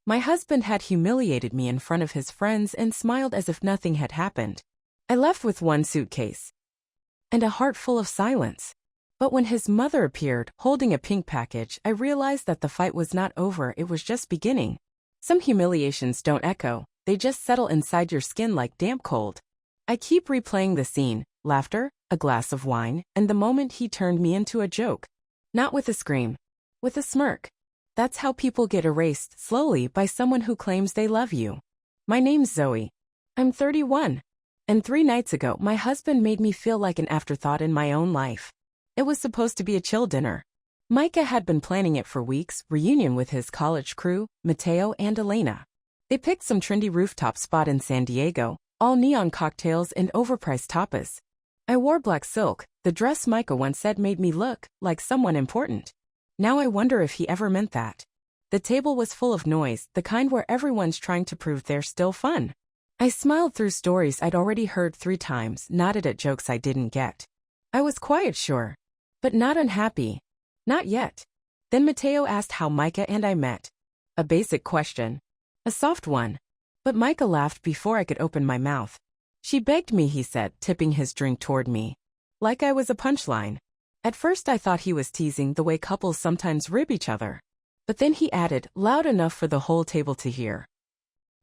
My husband had humiliated me in front of his friends and smiled as if nothing had happened. I left with one suitcase and a heart full of silence. But when his mother appeared, holding a pink package, I realized that the fight was not over, it was just beginning. Some humiliations don't echo, they just settle inside your skin like damp cold. I keep replaying the scene, laughter, a glass of wine, and the moment he turned me into a joke. Not with a scream. With a smirk. That's how people get erased slowly by someone who claims they love you. My name's Zoe. I'm 31. And 3 nights ago, my husband made me feel like an afterthought in my own life. It was supposed to be a chill dinner. Micah had been planning it for weeks, reunion with his college crew, Mateo and Elena. They picked some trendy rooftop spot in San Diego, all neon cocktails and overpriced tapas. I wore black silk, the dress Micah once said made me look like someone important. Now I wonder if he ever meant that. The table was full of noise, the kind where everyone's trying to prove they're still fun. I smiled through stories I'd already heard 3 times, nodded at jokes I didn't get. I was quiet, sure. But not unhappy. Not yet. Then Mateo asked how Micah and I met. A basic question. A soft one. But Micah laughed before I could open my mouth. She begged me, he said, tipping his drink toward me. Like I was a punchline. At first I thought he was teasing the way couples sometimes rib each other. But then he added, loud enough for the whole table to hear.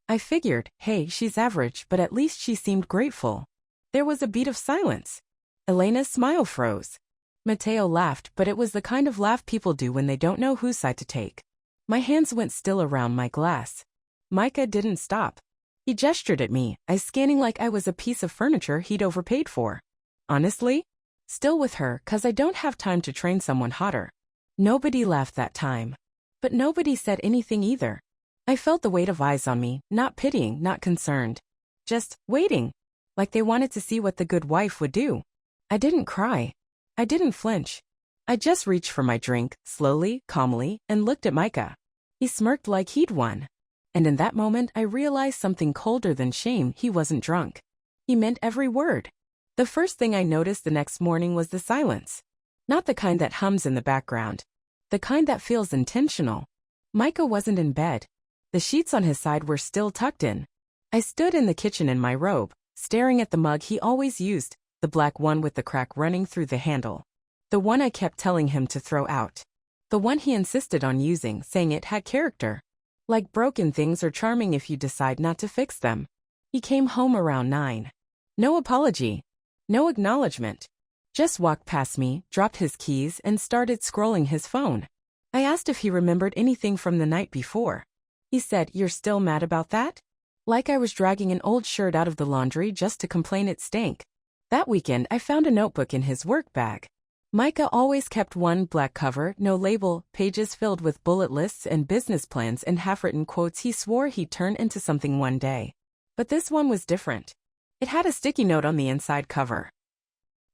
I figured, hey, she's average, but at least she seemed grateful. There was a beat of silence. Elena's smile froze. Mateo laughed, but it was the kind of laugh people do when they don't know whose side to take. My hands went still around my glass. Micah didn't stop. He gestured at me, eyes scanning like I was a piece of furniture he'd overpaid for. Honestly? Still with her, 'cause I don't have time to train someone hotter. Nobody laughed that time. But nobody said anything either. I felt the weight of eyes on me, not pitying, not concerned. Just waiting. Like they wanted to see what the good wife would do. I didn't cry. I didn't flinch. I just reached for my drink, slowly, calmly, and looked at Micah. He smirked like he'd won. And in that moment I realized something colder than shame, he wasn't drunk. He meant every word. The first thing I noticed the next morning was the silence. Not the kind that hums in the background. The kind that feels intentional. Micah wasn't in bed. The sheets on his side were still tucked in. I stood in the kitchen in my robe, staring at the mug he always used, the black one with the crack running through the handle. The one I kept telling him to throw out. The one he insisted on using, saying it had character. Like broken things are charming if you decide not to fix them. He came home around 9. No apology. No acknowledgement. Just walked past me, dropped his keys, and started scrolling his phone. I asked if he remembered anything from the night before. He said, "You're still mad about that?" Like I was dragging an old shirt out of the laundry just to complain it stank. That weekend I found a notebook in his work bag. Micah always kept one, black cover, no label, pages filled with bullet lists and business plans and half-written quotes he swore he'd turn into something one day. But this one was different. It had a sticky note on the inside cover.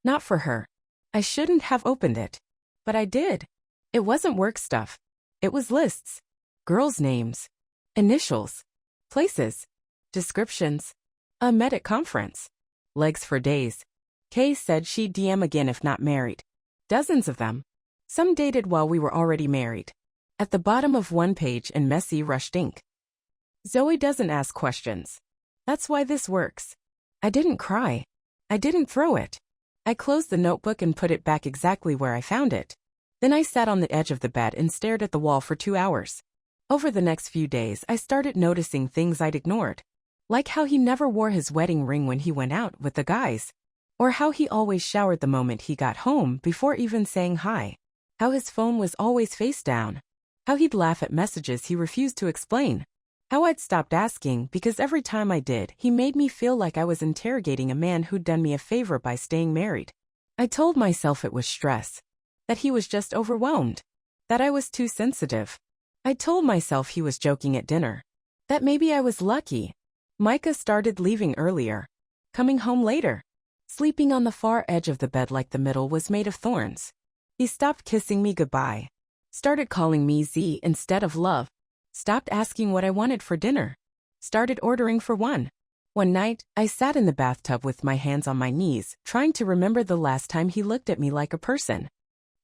Not for her. I shouldn't have opened it. But I did. It wasn't work stuff. It was lists. Girls' names. Initials. Places. Descriptions. Met at conference. Legs for days. Kay said she'd DM again if not married. Dozens of them. Some dated while we were already married. At the bottom of one page in messy rushed ink. Zoe doesn't ask questions. That's why this works. I didn't cry. I didn't throw it. I closed the notebook and put it back exactly where I found it. Then I sat on the edge of the bed and stared at the wall for 2 hours. Over the next few days, I started noticing things I'd ignored. Like how he never wore his wedding ring when he went out with the guys. Or how he always showered the moment he got home before even saying hi. How his phone was always face down. How he'd laugh at messages he refused to explain. How I'd stopped asking because every time I did, he made me feel like I was interrogating a man who'd done me a favor by staying married. I told myself it was stress. That he was just overwhelmed. That I was too sensitive. I told myself he was joking at dinner. That maybe I was lucky. Micah started leaving earlier. Coming home later. Sleeping on the far edge of the bed like the middle was made of thorns. He stopped kissing me goodbye. Started calling me Z instead of love. Stopped asking what I wanted for dinner. Started ordering for one. One night, I sat in the bathtub with my hands on my knees, trying to remember the last time he looked at me like a person.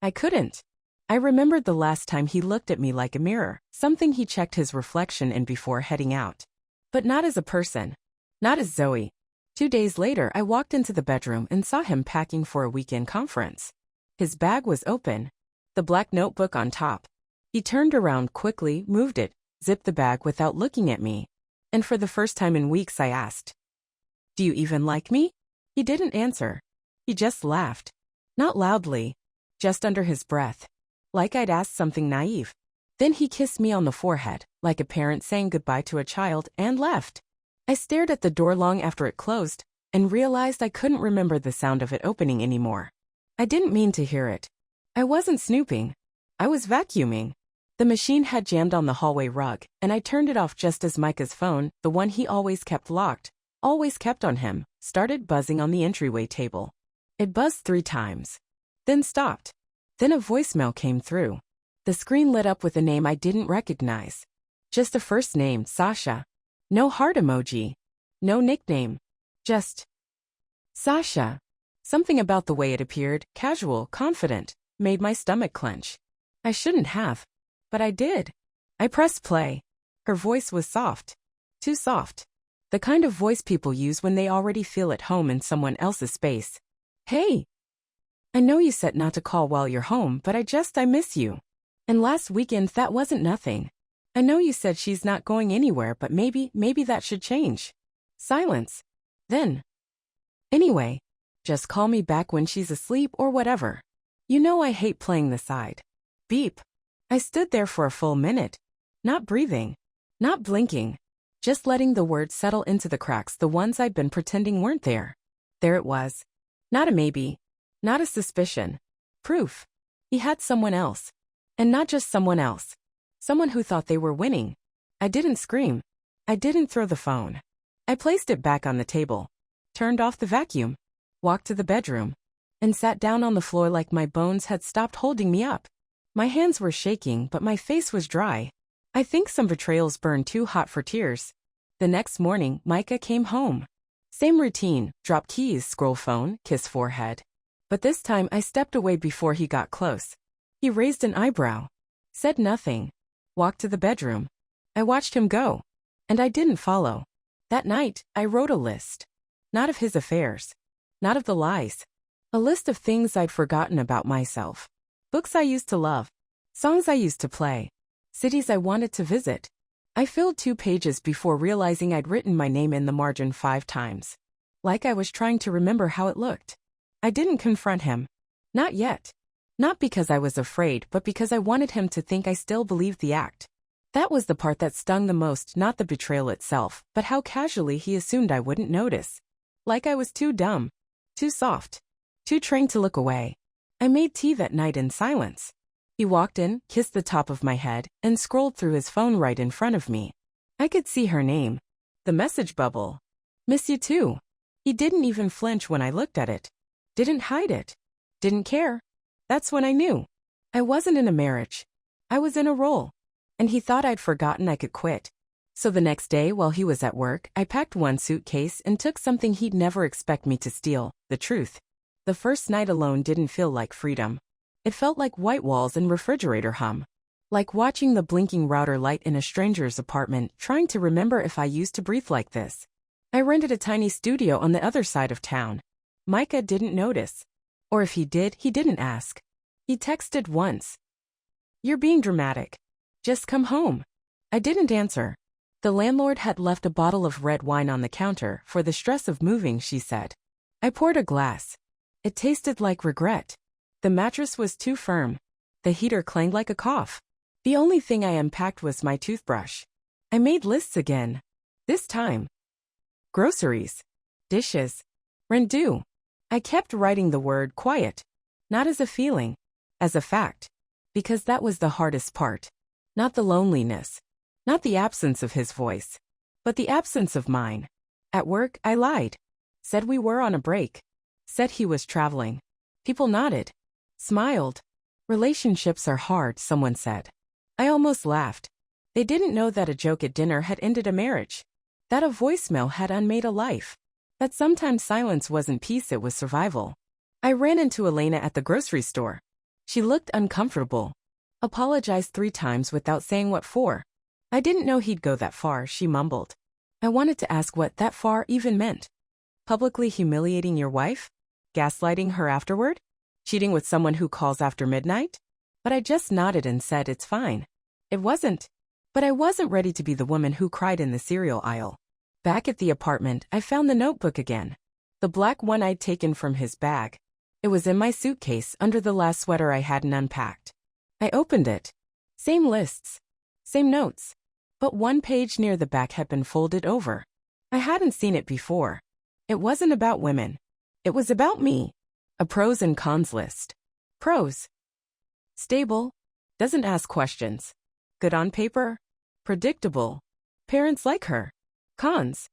I couldn't. I remembered the last time he looked at me like a mirror, something he checked his reflection in before heading out. But not as a person. Not as Zoe. 2 days later, I walked into the bedroom and saw him packing for a weekend conference. His bag was open, the black notebook on top. He turned around quickly, moved it, zipped the bag without looking at me. And for the first time in weeks, I asked, "Do you even like me?" He didn't answer. He just laughed. Not loudly, just under his breath, like I'd asked something naive. Then he kissed me on the forehead, like a parent saying goodbye to a child, and left. I stared at the door long after it closed, and realized I couldn't remember the sound of it opening anymore. I didn't mean to hear it. I wasn't snooping. I was vacuuming. The machine had jammed on the hallway rug, and I turned it off just as Micah's phone, the one he always kept locked, always kept on him, started buzzing on the entryway table. It buzzed 3 times. Then stopped. Then a voicemail came through. The screen lit up with a name I didn't recognize. Just a first name, Sasha. No heart emoji. No nickname. Just Sasha. Something about the way it appeared, casual, confident, made my stomach clench. I shouldn't have. But I did. I pressed play. Her voice was soft. Too soft. The kind of voice people use when they already feel at home in someone else's space. "Hey. I know you said not to call while you're home, but I miss you. And last weekend that wasn't nothing. I know you said she's not going anywhere, but maybe that should change." Silence. Then, "Anyway, just call me back when she's asleep or whatever. You know I hate playing the side." Beep. I stood there for a full minute. Not breathing. Not blinking. Just letting the words settle into the cracks, the ones I'd been pretending weren't there. There it was. Not a maybe. Not a suspicion. Proof. He had someone else. And not just someone else. Someone who thought they were winning. I didn't scream. I didn't throw the phone. I placed it back on the table. Turned off the vacuum. Walked to the bedroom. And sat down on the floor like my bones had stopped holding me up. My hands were shaking, but my face was dry. I think some betrayals burn too hot for tears. The next morning, Micah came home. Same routine, drop keys, scroll phone, kiss forehead. But this time I stepped away before he got close. He raised an eyebrow. Said nothing. Walked to the bedroom. I watched him go. And I didn't follow. That night, I wrote a list. Not of his affairs. Not of the lies. A list of things I'd forgotten about myself. Books I used to love. Songs I used to play. Cities I wanted to visit. I filled 2 pages before realizing I'd written my name in the margin 5 times. Like I was trying to remember how it looked. I didn't confront him. Not yet. Not because I was afraid, but because I wanted him to think I still believed the act. That was the part that stung the most, not the betrayal itself, but how casually he assumed I wouldn't notice. Like I was too dumb. Too soft. Too trained to look away. I made tea that night in silence. He walked in, kissed the top of my head, and scrolled through his phone right in front of me. I could see her name. The message bubble. "Miss you too." He didn't even flinch when I looked at it. Didn't hide it. Didn't care. That's when I knew. I wasn't in a marriage. I was in a role. And he thought I'd forgotten I could quit. So the next day, while he was at work, I packed 1 suitcase and took something he'd never expect me to steal, the truth. The first night alone didn't feel like freedom. It felt like white walls and refrigerator hum. Like watching the blinking router light in a stranger's apartment, trying to remember if I used to breathe like this. I rented a tiny studio on the other side of town. Micah didn't notice. Or if he did, he didn't ask. He texted once. "You're being dramatic. Just come home." I didn't answer. The landlord had left a bottle of red wine on the counter for the stress of moving, she said. I poured a glass. It tasted like regret. The mattress was too firm. The heater clanged like a cough. The only thing I unpacked was my toothbrush. I made lists again. This time. Groceries. Dishes. Rent due. I kept writing the word quiet. Not as a feeling. As a fact. Because that was the hardest part. Not the loneliness. Not the absence of his voice. But the absence of mine. At work, I lied. Said we were on a break. Said he was traveling. People nodded. Smiled. Relationships are hard, someone said. I almost laughed. They didn't know that a joke at dinner had ended a marriage. That a voicemail had unmade a life. That sometimes silence wasn't peace, it was survival. I ran into Elena at the grocery store. She looked uncomfortable. Apologized 3 times without saying what for. I didn't know he'd go that far, she mumbled. I wanted to ask what that far even meant. Publicly humiliating your wife? Gaslighting her afterward? Cheating with someone who calls after midnight? But I just nodded and said it's fine. It wasn't. But I wasn't ready to be the woman who cried in the cereal aisle. Back at the apartment, I found the notebook again. The black one I'd taken from his bag. It was in my suitcase under the last sweater I hadn't unpacked. I opened it. Same lists. Same notes. But one page near the back had been folded over. I hadn't seen it before. It wasn't about women. It was about me. A pros and cons list. Pros. Stable. Doesn't ask questions. Good on paper. Predictable. Parents like her. Cons.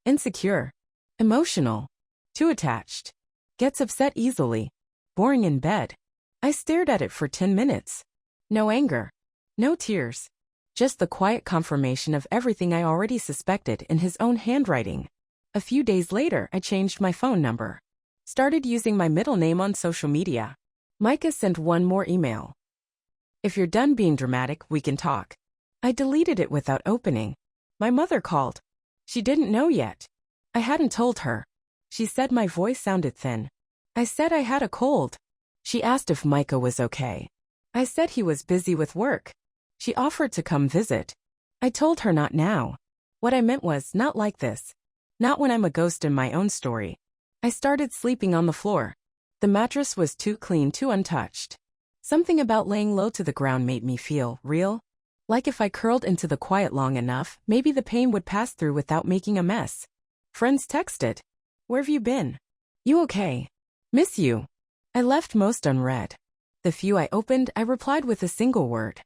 Insecure. Emotional. Too attached. Gets upset easily. Boring in bed. I stared at it for 10 minutes. No anger. No tears. Just the quiet confirmation of everything I already suspected in his own handwriting. A few days later, I changed my phone number. Started using my middle name on social media. Micah sent one more email. If you're done being dramatic, we can talk. I deleted it without opening. My mother called. She didn't know yet. I hadn't told her. She said my voice sounded thin. I said I had a cold. She asked if Micah was okay. I said he was busy with work. She offered to come visit. I told her not now. What I meant was not like this. Not when I'm a ghost in my own story. I started sleeping on the floor. The mattress was too clean, too untouched. Something about laying low to the ground made me feel real. Like if I curled into the quiet long enough, maybe the pain would pass through without making a mess. Friends texted. Where've you been? You okay? Miss you. I left most unread. The few I opened, I replied with a single word.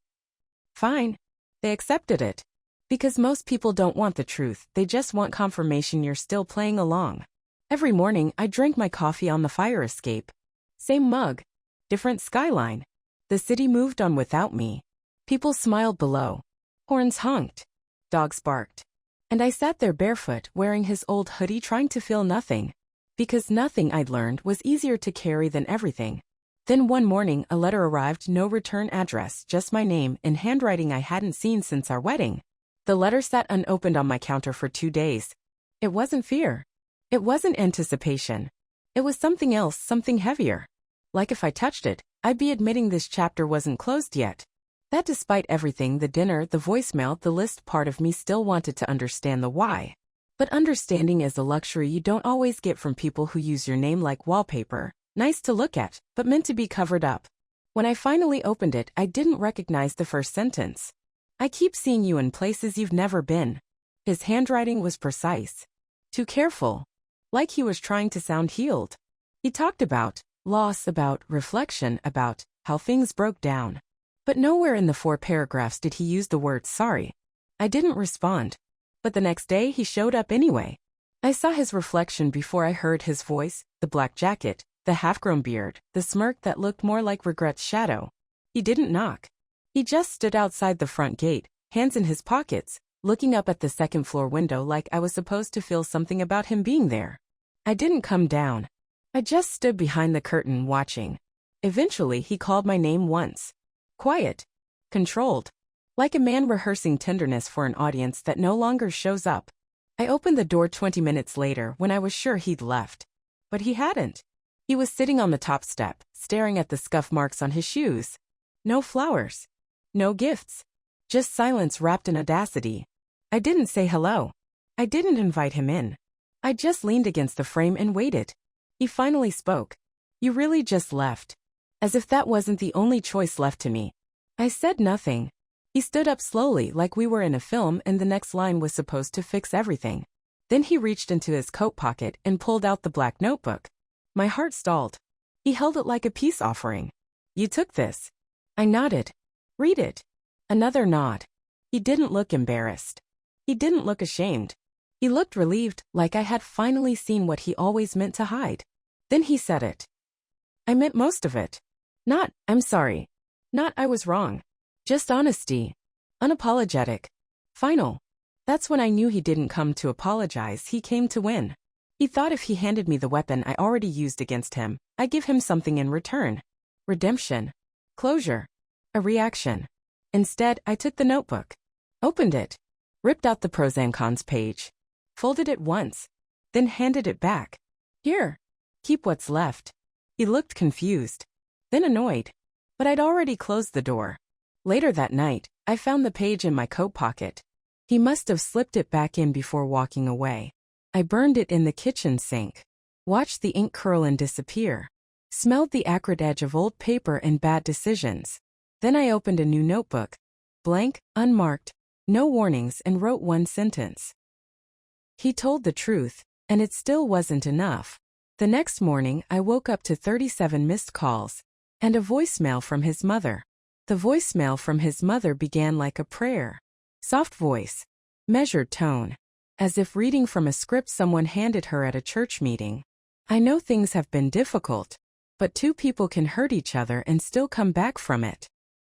Fine. They accepted it. Because most people don't want the truth, they just want confirmation you're still playing along. Every morning, I drank my coffee on the fire escape. Same mug. Different skyline. The city moved on without me. People smiled below. Horns honked. Dogs barked. And I sat there barefoot, wearing his old hoodie, trying to feel nothing. Because nothing, I'd learned, was easier to carry than everything. Then one morning, a letter arrived, no return address, just my name, in handwriting I hadn't seen since our wedding. The letter sat unopened on my counter for 2 days. It wasn't fear. It wasn't anticipation. It was something else, something heavier. Like if I touched it, I'd be admitting this chapter wasn't closed yet. That despite everything, the dinner, the voicemail, the list, part of me still wanted to understand the why. But understanding is a luxury you don't always get from people who use your name like wallpaper. Nice to look at, but meant to be covered up. When I finally opened it, I didn't recognize the first sentence. I keep seeing you in places you've never been. His handwriting was precise. Too careful. Like he was trying to sound healed. He talked about loss, about reflection, about how things broke down. But nowhere in the 4 paragraphs did he use the word sorry. I didn't respond. But the next day he showed up anyway. I saw his reflection before I heard his voice, the black jacket, the half-grown beard, the smirk that looked more like regret's shadow. He didn't knock. He just stood outside the front gate, hands in his pockets, looking up at the second-floor window like I was supposed to feel something about him being there. I didn't come down. I just stood behind the curtain watching. Eventually he called my name once. Quiet. Controlled. Like a man rehearsing tenderness for an audience that no longer shows up. I opened the door 20 minutes later when I was sure he'd left. But he hadn't. He was sitting on the top step, staring at the scuff marks on his shoes. No flowers. No gifts. Just silence wrapped in audacity. I didn't say hello. I didn't invite him in. I just leaned against the frame and waited. He finally spoke. You really just left. As if that wasn't the only choice left to me. I said nothing. He stood up slowly like we were in a film and the next line was supposed to fix everything. Then he reached into his coat pocket and pulled out the black notebook. My heart stalled. He held it like a peace offering. You took this. I nodded. Read it. Another nod. He didn't look embarrassed. He didn't look ashamed. He looked relieved, like I had finally seen what he always meant to hide. Then he said it. I meant most of it. Not, I'm sorry. Not, I was wrong. Just honesty. Unapologetic. Final. That's when I knew he didn't come to apologize, he came to win. He thought if he handed me the weapon I already used against him, I'd give him something in return. redemption, closure, a reaction. Instead, I took the notebook, opened it, ripped out the pros and cons page, folded it once, then handed it back. Here, keep what's left. He looked confused, then annoyed, but I'd already closed the door. Later that night, I found the page in my coat pocket. He must have slipped it back in before walking away. I burned it in the kitchen sink, watched the ink curl and disappear, smelled the acrid edge of old paper and bad decisions. Then I opened a new notebook, blank, unmarked, no warnings, and wrote one sentence. He told the truth, and it still wasn't enough. The next morning, I woke up to 37 missed calls and a voicemail from his mother. The voicemail from his mother began like a prayer. Soft voice, measured tone, as if reading from a script someone handed her at a church meeting. I know things have been difficult, but two people can hurt each other and still come back from it.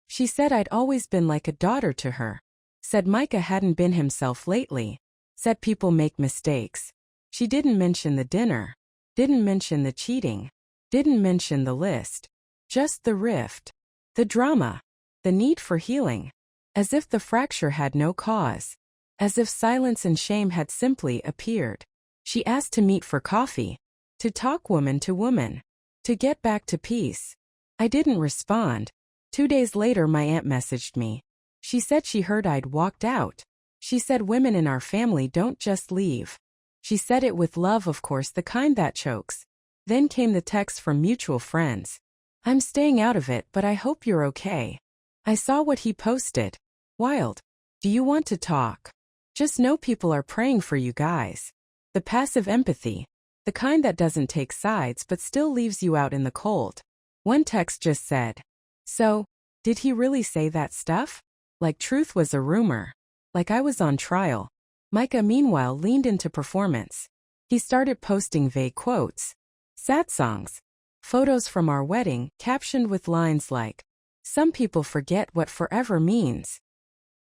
She said I'd always been like a daughter to her. Said Micah hadn't been himself lately. Said people make mistakes. She didn't mention the dinner. Didn't mention the cheating. Didn't mention the list. Just the rift. The drama. The need for healing. As if the fracture had no cause. As if silence and shame had simply appeared. She asked to meet for coffee. To talk woman to woman. To get back to peace. I didn't respond. 2 days later my aunt messaged me. She said she heard I'd walked out. She said women in our family don't just leave. She said it with love, of course, the kind that chokes. Then came the text from mutual friends. I'm staying out of it, but I hope you're okay. I saw what he posted. Wild. Do you want to talk? Just know people are praying for you guys. The passive empathy. The kind that doesn't take sides but still leaves you out in the cold. One text just said, "So, did he really say that stuff?" Like truth was a rumor. Like I was on trial. Micah meanwhile leaned into performance. He started posting vague quotes. Sad songs. Photos from our wedding, captioned with lines like, "Some people forget what forever means."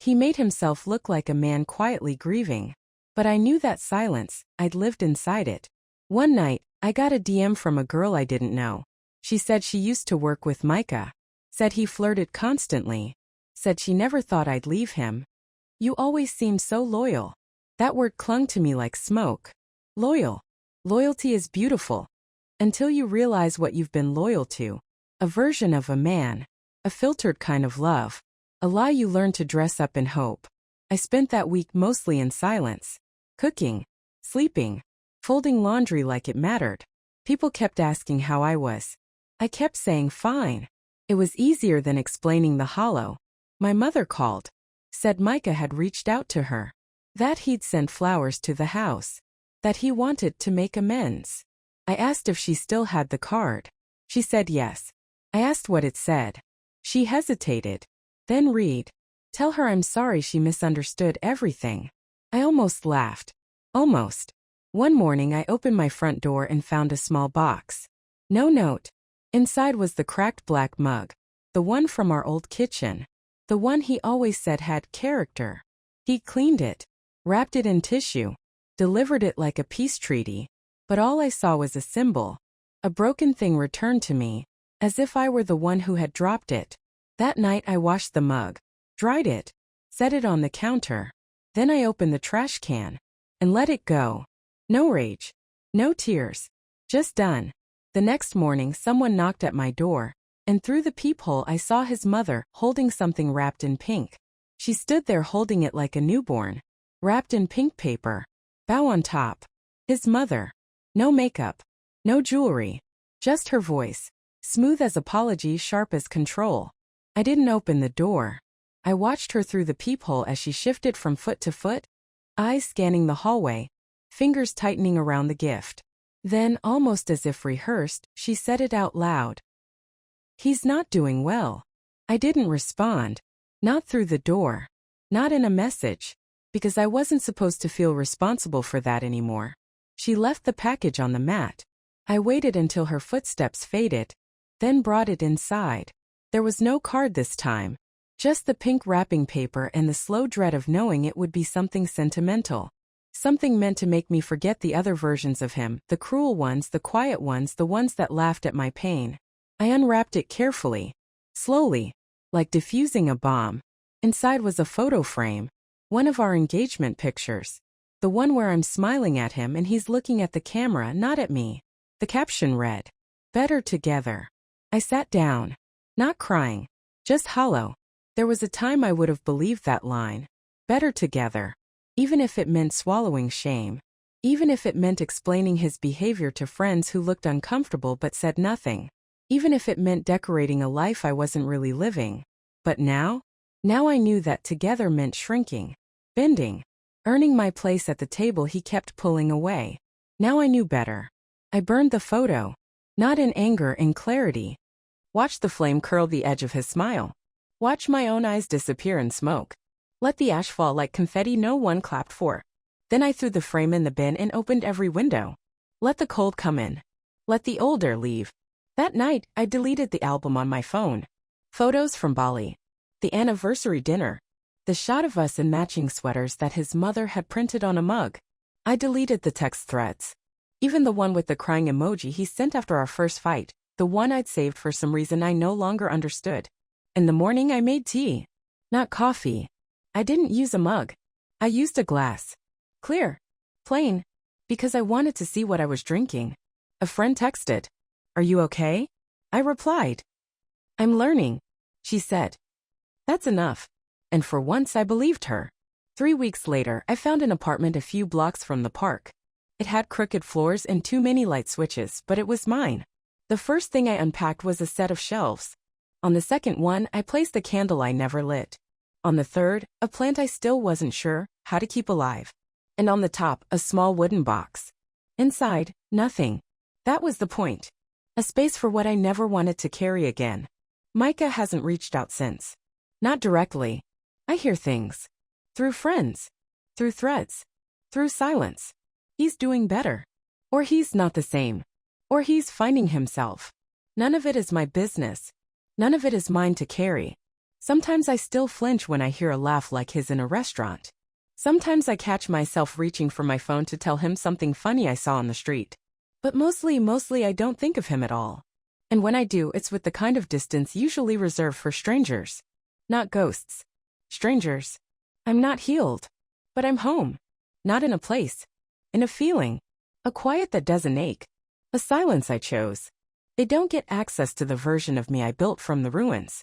He made himself look like a man quietly grieving. But I knew that silence, I'd lived inside it. One night, I got a DM from a girl I didn't know. She said she used to work with Micah. Said he flirted constantly. Said she never thought I'd leave him. You always seemed so loyal. That word clung to me like smoke. Loyal. Loyalty is beautiful. Until you realize what you've been loyal to. A version of a man. A filtered kind of love. A lie you learn to dress up in hope. I spent that week mostly in silence. Cooking. Sleeping. Folding laundry like it mattered. People kept asking how I was. I kept saying fine. It was easier than explaining the hollow. My mother called. Said Micah had reached out to her. That he'd sent flowers to the house. That he wanted to make amends. I asked if she still had the card. She said yes. I asked what it said. She hesitated. Then read. Tell her I'm sorry she misunderstood everything. I almost laughed. Almost. One morning I opened my front door and found a small box. No note. Inside was the cracked black mug. The one from our old kitchen. The one he always said had character. He cleaned it. Wrapped it in tissue. Delivered it like a peace treaty. But all I saw was a symbol. A broken thing returned to me. As if I were the one who had dropped it. That night I washed the mug. Dried it. Set it on the counter. Then I opened the trash can. And let it go. No rage. No tears. Just done. The next morning someone knocked at my door. And through the peephole I saw his mother holding something wrapped in pink. She stood there holding it like a newborn. Wrapped in pink paper. Bow on top. His mother. No makeup. No jewelry. Just her voice. Smooth as apology, sharp as control. I didn't open the door. I watched her through the peephole as she shifted from foot to foot. Eyes scanning the hallway. Fingers tightening around the gift. Then, almost as if rehearsed, she said it out loud. He's not doing well. I didn't respond. Not through the door. Not in a message. Because I wasn't supposed to feel responsible for that anymore. She left the package on the mat. I waited until her footsteps faded. Then brought it inside. There was no card this time. Just the pink wrapping paper and the slow dread of knowing it would be something sentimental. Something meant to make me forget the other versions of him, the cruel ones, the quiet ones, the ones that laughed at my pain. I unwrapped it carefully, slowly, like defusing a bomb. Inside was a photo frame, one of our engagement pictures. The one where I'm smiling at him and he's looking at the camera, not at me. The caption read, "Better together." I sat down, not crying, just hollow. There was a time I would have believed that line. Better together. Even if it meant swallowing shame. Even if it meant explaining his behavior to friends who looked uncomfortable but said nothing. Even if it meant decorating a life I wasn't really living. But now I knew that together meant shrinking, bending, earning my place at the table he kept pulling away. Now I knew better. I burned the photo, not in anger, in clarity. Watched the flame curl the edge of his smile. Watched my own eyes disappear in smoke. Let the ash fall like confetti no one clapped for. Then I threw the frame in the bin and opened every window. Let the cold come in. Let the old air leave. That night, I deleted the album on my phone. Photos from Bali. The anniversary dinner. The shot of us in matching sweaters that his mother had printed on a mug. I deleted the text threads. Even the one with the crying emoji he sent after our first fight, the one I'd saved for some reason I no longer understood. In the morning I made tea. Not coffee. I didn't use a mug. I used a glass. Clear. Plain. Because I wanted to see what I was drinking. A friend texted, "Are you okay?" I replied, "I'm learning," she said. That's enough. And for once I believed her. 3 weeks later, I found an apartment a few blocks from the park. It had crooked floors and too many light switches, but it was mine. The first thing I unpacked was a set of shelves. On the second one, I placed a candle I never lit. On the third, a plant I still wasn't sure how to keep alive. And on the top, a small wooden box. Inside, nothing. That was the point. A space for what I never wanted to carry again. Micah hasn't reached out since. Not directly. I hear things. Through friends. Through threads. Through silence. He's doing better. Or he's not the same. Or he's finding himself. None of it is my business. None of it is mine to carry. Sometimes I still flinch when I hear a laugh like his in a restaurant. Sometimes I catch myself reaching for my phone to tell him something funny I saw on the street. But mostly I don't think of him at all. And when I do, it's with the kind of distance usually reserved for strangers. Not ghosts. Strangers. I'm not healed. But I'm home. Not in a place. In a feeling. A quiet that doesn't ache. A silence I chose. They don't get access to the version of me I built from the ruins.